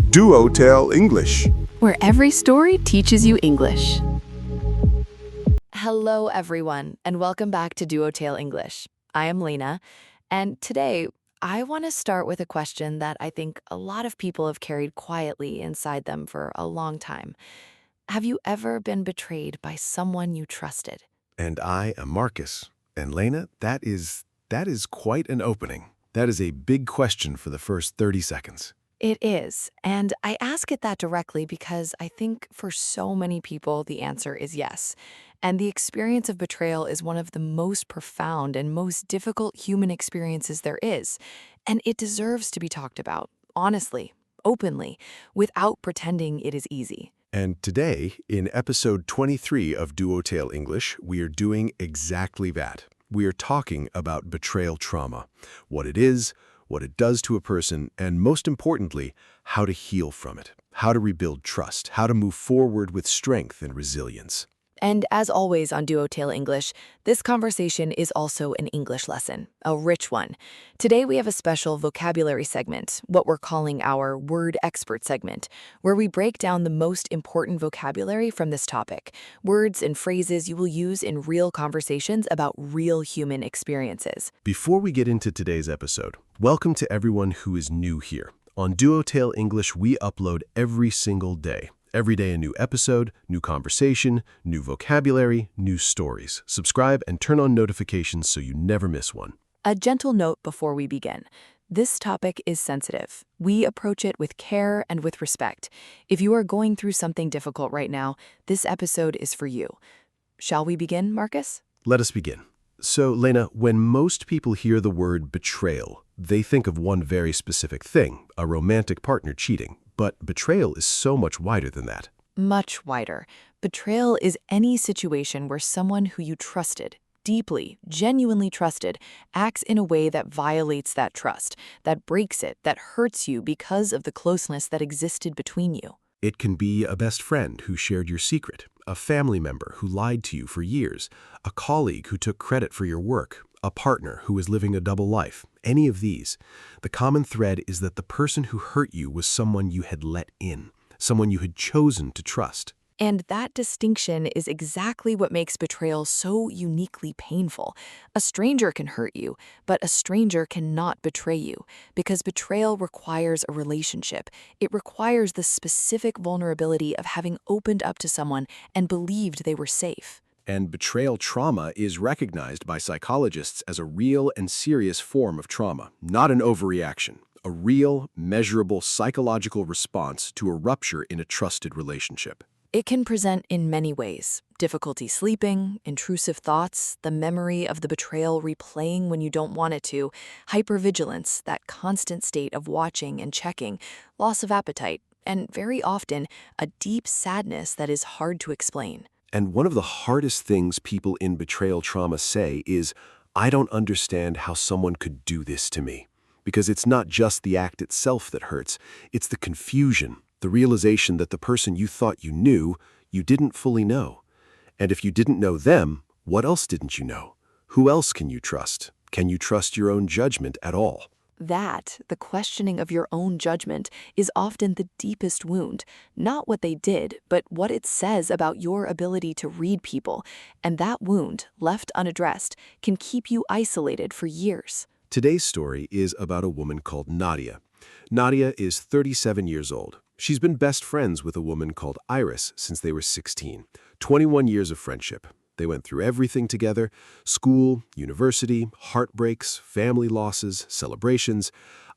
DuoTale English. where every story teaches you English. Hello, everyone, and welcome back to DuoTale English. I am Lena, and today I want to start with a question that I think a lot of people have carried quietly inside them for a long time. Have you ever been betrayed by someone you trusted? And I am Marcus. And Lena, that is quite an opening. That is a big question for the first 30 seconds. It is, and I ask it that directly because I think for so many people the answer is yes. And the experience of betrayal is one of the most profound and most difficult human experiences there is. And it deserves to be talked about, honestly, openly, without pretending it is easy. And today, in episode 23 of DuoTale English, we are doing exactly that. We are talking about betrayal trauma, what it is, what it does to a person, and most importantly, how to heal from it, how to rebuild trust, how to move forward with strength and resilience. And as always on DuoTale English, this conversation is also an English lesson, a rich one. Today we have a special vocabulary segment, what we're calling our Word Expert segment, where we break down the most important vocabulary from this topic, words and phrases you will use in real conversations about real human experiences. Before we get into today's episode, welcome to everyone who is new here. On DuoTale English, we upload every single day. Every day a new episode, new conversation, new vocabulary, new stories. Subscribe and turn on notifications so you never miss one. A gentle note before we begin. This topic is sensitive. We approach it with care and with respect. If you are going through something difficult right now, this episode is for you. Shall we begin, Marcus? Let us begin. So, Lena, when most people hear the word betrayal, they think of one very specific thing, a romantic partner cheating. But betrayal is so much wider than that. Much wider. Betrayal is any situation where someone who you trusted, deeply, genuinely trusted, acts in a way that violates that trust, that breaks it, that hurts you because of the closeness that existed between you. It can be a best friend who shared your secret, a family member who lied to you for years, a colleague who took credit for your work, a partner who was living a double life. Any of these. The common thread is that the person who hurt you was someone you had let in, someone you had chosen to trust. And that distinction is exactly what makes betrayal so uniquely painful. A stranger can hurt you, but a stranger cannot betray you, because betrayal requires a relationship. It requires the specific vulnerability of having opened up to someone and believed they were safe. And betrayal trauma is recognized by psychologists as a real and serious form of trauma, not an overreaction, a real, measurable psychological response to a rupture in a trusted relationship. It can present in many ways: difficulty sleeping, intrusive thoughts, the memory of the betrayal replaying when you don't want it to, hypervigilance, that constant state of watching and checking, loss of appetite, and very often a deep sadness that is hard to explain. And one of the hardest things people in betrayal trauma say is, I don't understand how someone could do this to me. Because it's not just the act itself that hurts, it's the confusion, the realization that the person you thought you knew, you didn't fully know. And if you didn't know them, what else didn't you know? Who else can you trust? Can you trust your own judgment at all? That, the questioning of your own judgment, is often the deepest wound. Not what they did, but what it says about your ability to read people. And that wound, left unaddressed, can keep you isolated for years. Today's story is about a woman called Nadia. Nadia is 37 years old. She's been best friends with a woman called Iris since they were 16. 21 years of friendship. They went through everything together: school, university, heartbreaks, family losses, celebrations.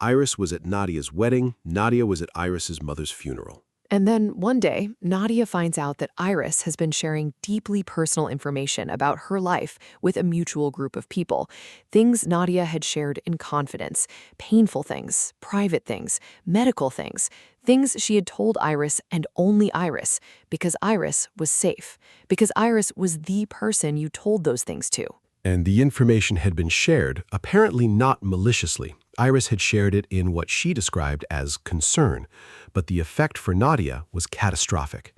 Iris was at Nadia's wedding. Nadia was at Iris's mother's funeral. And then one day, Nadia finds out that Iris has been sharing deeply personal information about her life with a mutual group of people. Things Nadia had shared in confidence, painful things, private things, medical things, things she had told Iris and only Iris, because Iris was safe, because Iris was the person you told those things to. And the information had been shared, apparently not maliciously. Iris had shared it in what she described as concern, but the effect for Nadia was catastrophic.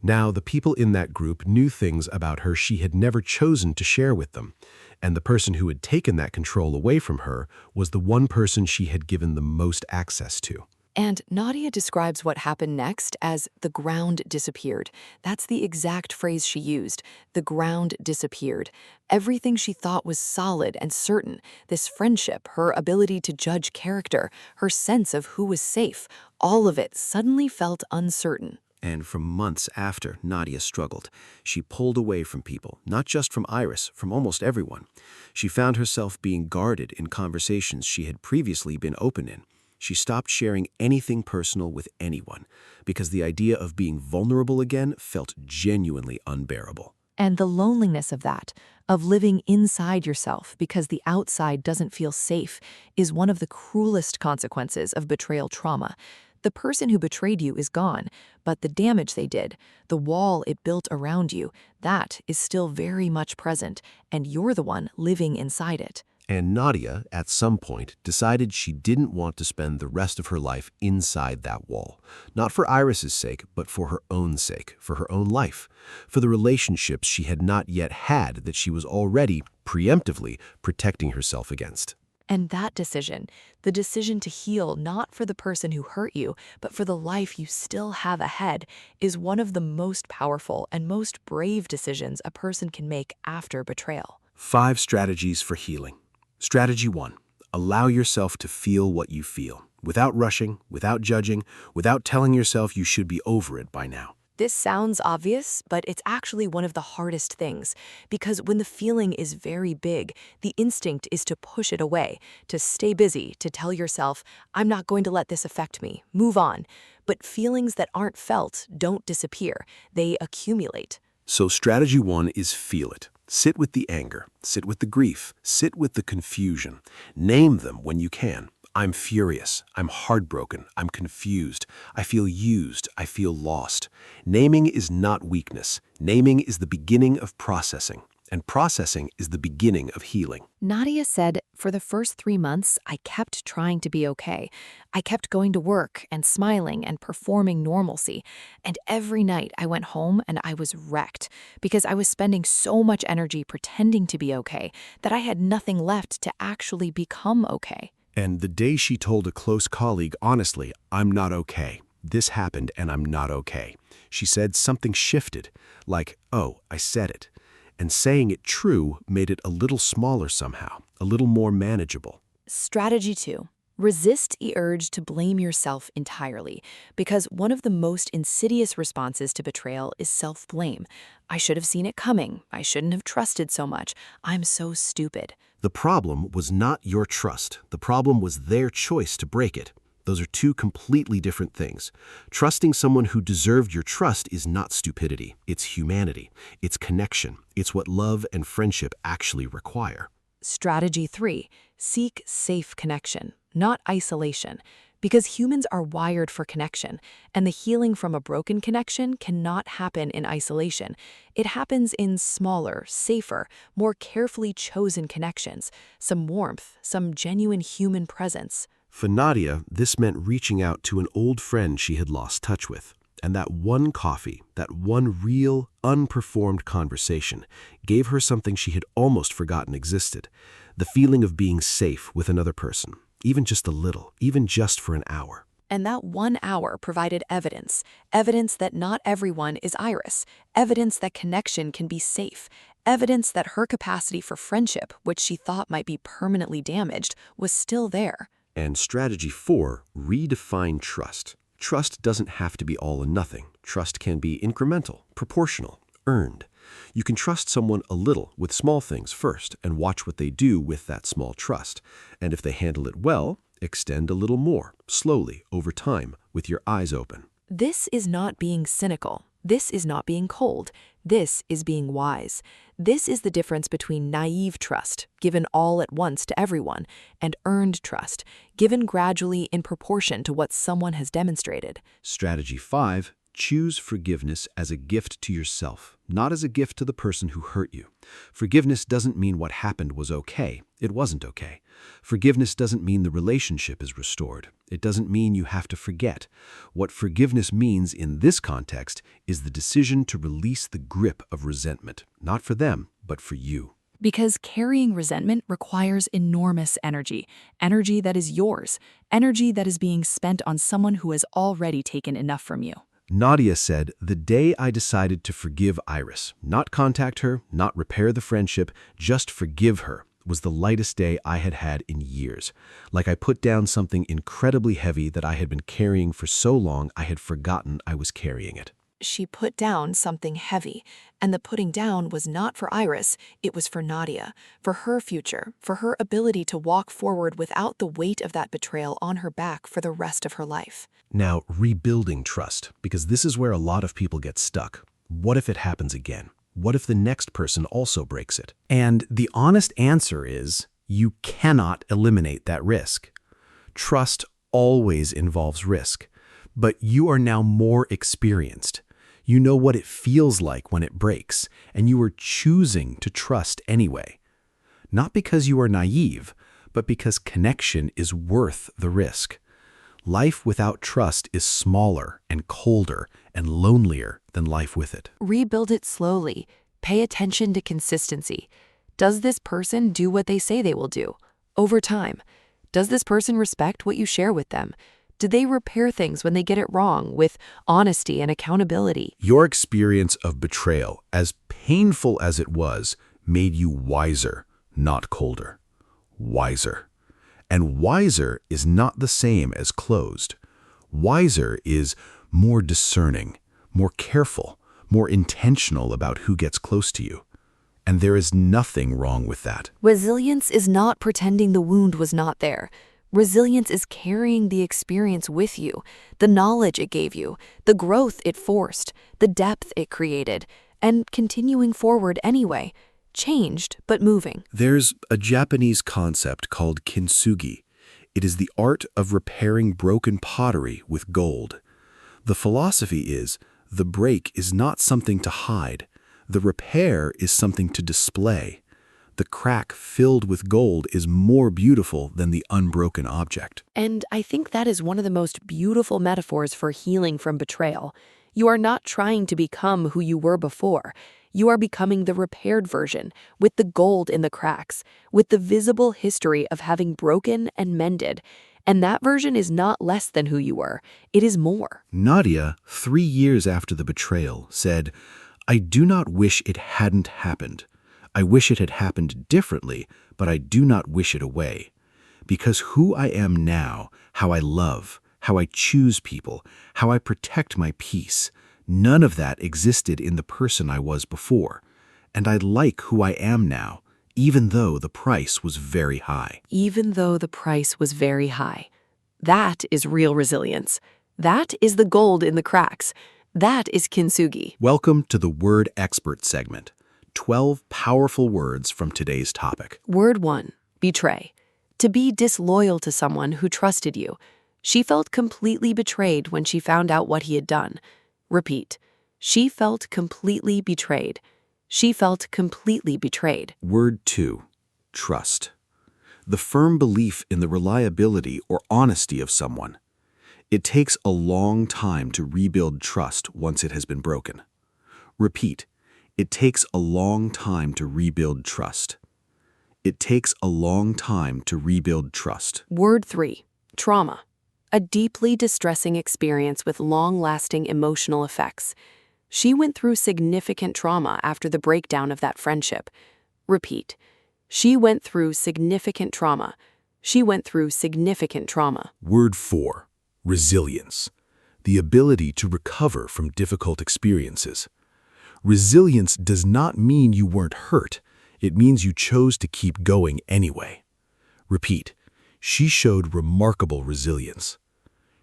Now, the people in that group knew things about her she had never chosen to share with them, and the person who had taken that control away from her was the one person she had given the most access to. And Nadia describes what happened next as the ground disappeared. That's the exact phrase she used. The ground disappeared. Everything she thought was solid and certain, this friendship, her ability to judge character, her sense of who was safe, all of it suddenly felt uncertain. And for months after, Nadia struggled. She pulled away from people, not just from Iris, from almost everyone. She found herself being guarded in conversations she had previously been open in. She stopped sharing anything personal with anyone because the idea of being vulnerable again felt genuinely unbearable. And the loneliness of that, of living inside yourself because the outside doesn't feel safe, is one of the cruelest consequences of betrayal trauma. The person who betrayed you is gone, but the damage they did, the wall it built around you, that is still very much present, and you're the one living inside it. And Nadia, at some point, decided she didn't want to spend the rest of her life inside that wall. Not for Iris's sake, but for her own sake, for her own life, for the relationships she had not yet had that she was already, preemptively, protecting herself against. And that decision, the decision to heal not for the person who hurt you, but for the life you still have ahead, is one of the most powerful and most brave decisions a person can make after betrayal. 5 strategies for healing. Strategy 1. Allow yourself to feel what you feel, without rushing, without judging, without telling yourself you should be over it by now. This sounds obvious, but it's actually one of the hardest things, because when the feeling is very big, the instinct is to push it away, to stay busy, to tell yourself, I'm not going to let this affect me, move on. But feelings that aren't felt don't disappear, they accumulate. So strategy 1 is feel it. Sit with the anger, sit with the grief, sit with the confusion. Name them when you can. I'm furious, I'm heartbroken, I'm confused, I feel used, I feel lost. Naming is not weakness. Naming is the beginning of processing, and processing is the beginning of healing. Nadia said, for the first 3 months, I kept trying to be okay. I kept going to work and smiling and performing normalcy. And every night I went home and I was wrecked because I was spending so much energy pretending to be okay that I had nothing left to actually become okay. And the day she told a close colleague, honestly, I'm not okay. This happened and I'm not okay. She said something shifted, like, oh, I said it. And saying it true made it a little smaller somehow, a little more manageable. Strategy 2. Resist the urge to blame yourself entirely, because one of the most insidious responses to betrayal is self-blame. I should have seen it coming. I shouldn't have trusted so much. I'm so stupid. The problem was not your trust. The problem was their choice to break it. Those are 2 completely different things. Trusting someone who deserved your trust is not stupidity. It's humanity. It's connection. It's what love and friendship actually require. Strategy 3. Seek safe connection, not isolation, because humans are wired for connection, and the healing from a broken connection cannot happen in isolation. It happens in smaller, safer, more carefully chosen connections, some warmth, some genuine human presence. For Nadia, this meant reaching out to an old friend she had lost touch with. And that one coffee, that one real, unperformed conversation, gave her something she had almost forgotten existed. The feeling of being safe with another person, even just a little, even just for an hour. And that 1 hour provided evidence, evidence that not everyone is Iris, evidence that connection can be safe, evidence that her capacity for friendship, which she thought might be permanently damaged, was still there. And strategy 4, redefine trust. Trust doesn't have to be all or nothing. Trust can be incremental, proportional, earned. You can trust someone a little with small things first and watch what they do with that small trust. And if they handle it well, extend a little more, slowly, over time, with your eyes open. This is not being cynical. This is not being cold. This is being wise. This is the difference between naive trust, given all at once to everyone, and earned trust, given gradually in proportion to what someone has demonstrated. Strategy 5, choose forgiveness as a gift to yourself, not as a gift to the person who hurt you. Forgiveness doesn't mean what happened was okay. It wasn't okay. Forgiveness doesn't mean the relationship is restored. It doesn't mean you have to forget. What forgiveness means in this context is the decision to release the grip of resentment, not for them, but for you. Because carrying resentment requires enormous energy, energy that is yours, energy that is being spent on someone who has already taken enough from you. Nadia said, "The day I decided to forgive Iris, not contact her, not repair the friendship, just forgive her, was the lightest day I had had in years. Like I put down something incredibly heavy that I had been carrying for so long I had forgotten I was carrying it." She put down something heavy, and the putting down was not for Iris, it was for Nadia, for her future, for her ability to walk forward without the weight of that betrayal on her back for the rest of her life. Now, rebuilding trust, because this is where a lot of people get stuck. What if it happens again? What if the next person also breaks it? And the honest answer is, you cannot eliminate that risk. Trust always involves risk, but you are now more experienced. You know what it feels like when it breaks, and you are choosing to trust anyway. Not because you are naive, but because connection is worth the risk. Life without trust is smaller and colder and lonelier than life with it. Rebuild it slowly. Pay attention to consistency. Does this person do what they say they will do? Over time. Does this person respect what you share with them? Do they repair things when they get it wrong with honesty and accountability? Your experience of betrayal, as painful as it was, made you wiser, not colder. Wiser. And wiser is not the same as closed. Wiser is more discerning, more careful, more intentional about who gets close to you. And there is nothing wrong with that. Resilience is not pretending the wound was not there. Resilience is carrying the experience with you, the knowledge it gave you, the growth it forced, the depth it created, and continuing forward anyway, changed but moving. There's a Japanese concept called kintsugi. It is the art of repairing broken pottery with gold. The philosophy is, the break is not something to hide. The repair is something to display. The crack filled with gold is more beautiful than the unbroken object. And I think that is one of the most beautiful metaphors for healing from betrayal. You are not trying to become who you were before. You are becoming the repaired version, with the gold in the cracks, with the visible history of having broken and mended. And that version is not less than who you were. It is more. Nadia, 3 years after the betrayal, said, "I do not wish it hadn't happened. I wish it had happened differently, but I do not wish it away. Because who I am now, how I love, how I choose people, how I protect my peace, none of that existed in the person I was before. And I like who I am now, even though the price was very high." Even though the price was very high. That is real resilience. That is the gold in the cracks. That is kintsugi. Welcome to the Word Expert segment. 12 powerful words from today's topic. Word 1, betray. To be disloyal to someone who trusted you. She felt completely betrayed when she found out what he had done. Repeat. She felt completely betrayed. She felt completely betrayed. Word 2, trust. The firm belief in the reliability or honesty of someone. It takes a long time to rebuild trust once it has been broken. Repeat. It takes a long time to rebuild trust. It takes a long time to rebuild trust. Word 3, trauma. A deeply distressing experience with long-lasting emotional effects. She went through significant trauma after the breakdown of that friendship. Repeat. She went through significant trauma. She went through significant trauma. Word 4, resilience. The ability to recover from difficult experiences. Resilience does not mean you weren't hurt. It means you chose to keep going anyway. Repeat. She showed remarkable resilience.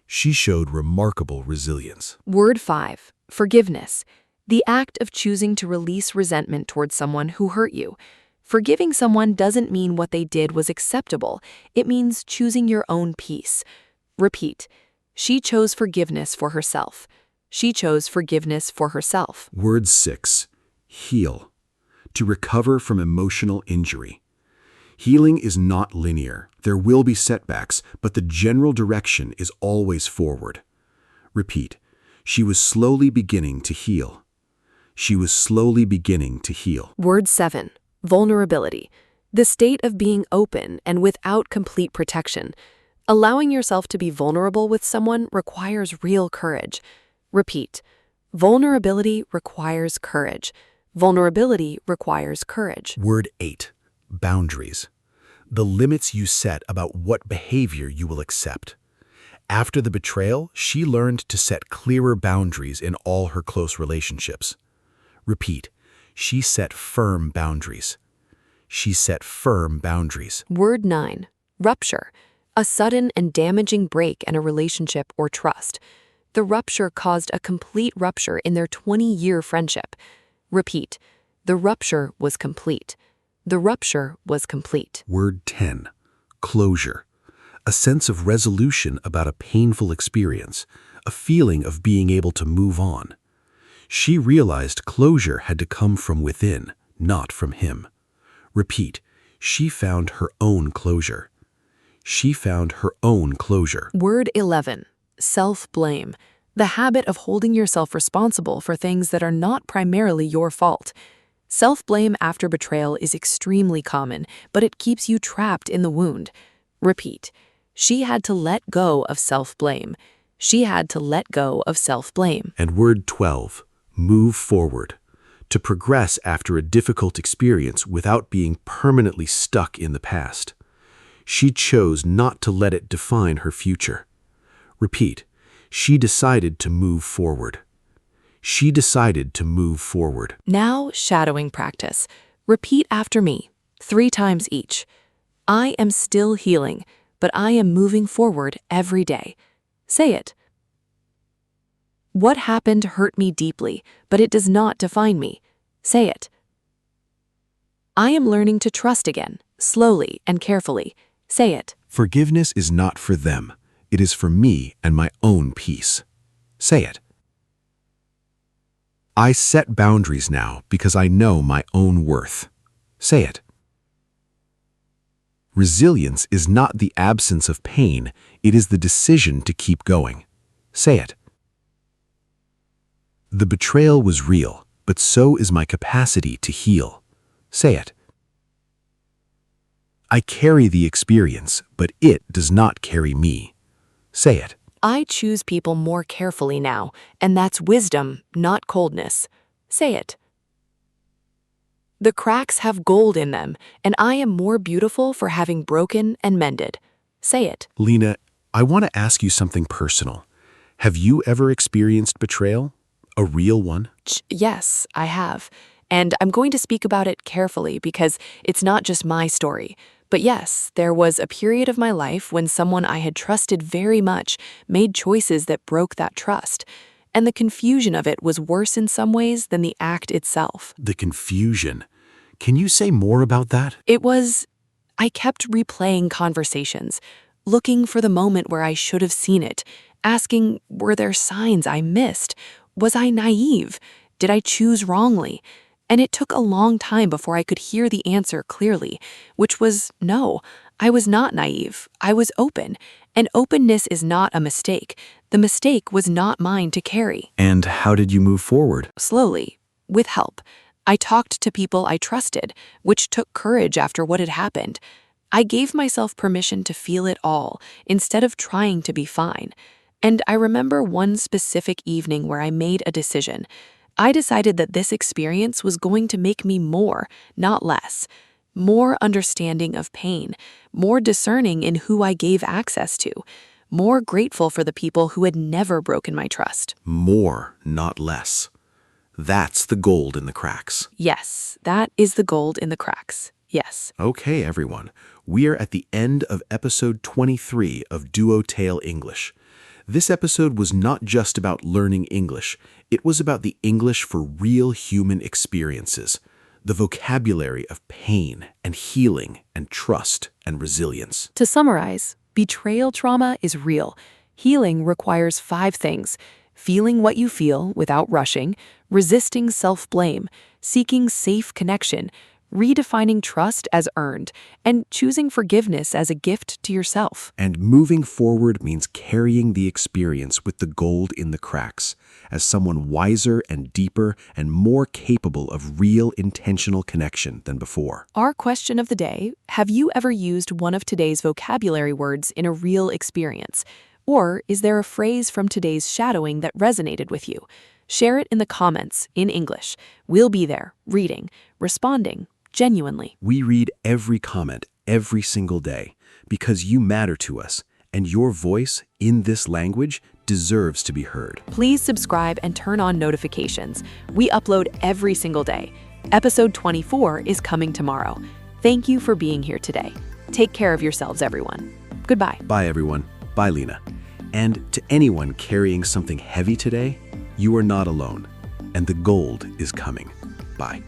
She showed remarkable resilience. Word 5, forgiveness. The act of choosing to release resentment towards someone who hurt you. Forgiving someone doesn't mean what they did was acceptable. It means choosing your own peace. Repeat. She chose forgiveness for herself. She chose forgiveness for herself. Word 6, heal. To recover from emotional injury. Healing is not linear. There will be setbacks, but the general direction is always forward. Repeat. She was slowly beginning to heal. She was slowly beginning to heal. Word 7, Vulnerability. The state of being open and without complete protection. Allowing yourself to be vulnerable with someone requires real courage. Repeat. Vulnerability requires courage. Vulnerability requires courage. Word 8. Boundaries. The limits you set about what behavior you will accept. After the betrayal, she learned to set clearer boundaries in all her close relationships. Repeat. She set firm boundaries. She set firm boundaries. Word 9. Rupture. A sudden and damaging break in a relationship or trust. The rupture caused a complete rupture in their 20-year friendship. Repeat. The rupture was complete. The rupture was complete. Word 10. Closure. A sense of resolution about a painful experience, a feeling of being able to move on. She realized closure had to come from within, not from him. Repeat. She found her own closure. She found her own closure. Word 11. Self-blame. The habit of holding yourself responsible for things that are not primarily your fault. Self-blame after betrayal is extremely common, but it keeps you trapped in the wound. Repeat. She had to let go of self-blame. She had to let go of self-blame. And word 12. Move forward. To progress after a difficult experience without being permanently stuck in the past. She chose not to let it define her future. Repeat. She decided to move forward. She decided to move forward. Now, shadowing practice. Repeat after me, 3 times each. I am still healing, but I am moving forward every day. Say it. What happened hurt me deeply, but it does not define me. Say it. I am learning to trust again, slowly and carefully. Say it. Forgiveness is not for them. It is for me and my own peace. Say it. I set boundaries now because I know my own worth. Say it. Resilience is not the absence of pain, it is the decision to keep going. Say it. The betrayal was real, but so is my capacity to heal. Say it. I carry the experience, but it does not carry me. Say it. I choose people more carefully now, and that's wisdom, not coldness. Say it. The cracks have gold in them, and I am more beautiful for having broken and mended. Say it. Lena, I want to ask you something personal. Have you ever experienced betrayal? A real one? Yes, I have. And I'm going to speak about it carefully because it's not just my story. But yes, there was a period of my life when someone I had trusted very much made choices that broke that trust. And the confusion of it was worse in some ways than the act itself. The confusion. Can you say more about that? I kept replaying conversations, looking for the moment where I should have seen it, asking, were there signs I missed? Was I naive? Did I choose wrongly? And it took a long time before I could hear the answer clearly, which was no, I was not naive. I was open. And openness is not a mistake. The mistake was not mine to carry. And how did you move forward? Slowly, with help. I talked to people I trusted, which took courage after what had happened. I gave myself permission to feel it all, instead of trying to be fine. And I remember one specific evening where I made a decision. I decided that this experience was going to make me more, not less. More understanding of pain, more discerning in who I gave access to, more grateful for the people who had never broken my trust. More, not less. That's the gold in the cracks. Yes, that is the gold in the cracks. Yes. Okay, everyone. We are at the end of episode 23 of DuoTale English. This episode was not just about learning English. It was about the English for real human experiences, the vocabulary of pain and healing and trust and resilience. To summarize, betrayal trauma is real. Healing requires 5 things: feeling what you feel without rushing, resisting self-blame, seeking safe connection, redefining trust as earned, and choosing forgiveness as a gift to yourself. And moving forward means carrying the experience with the gold in the cracks, as someone wiser and deeper and more capable of real intentional connection than before. Our question of the day: have you ever used one of today's vocabulary words in a real experience? Or is there a phrase from today's shadowing that resonated with you? Share it in the comments in English. We'll be there, reading, responding, genuinely. We read every comment every single day because you matter to us, and your voice in this language deserves to be heard. Please subscribe and turn on notifications. We upload every single day. Episode 24 is coming tomorrow. Thank you for being here today. Take care of yourselves, everyone. Goodbye. Bye, everyone. Bye, Lena. And to anyone carrying something heavy today, you are not alone, and the gold is coming. Bye.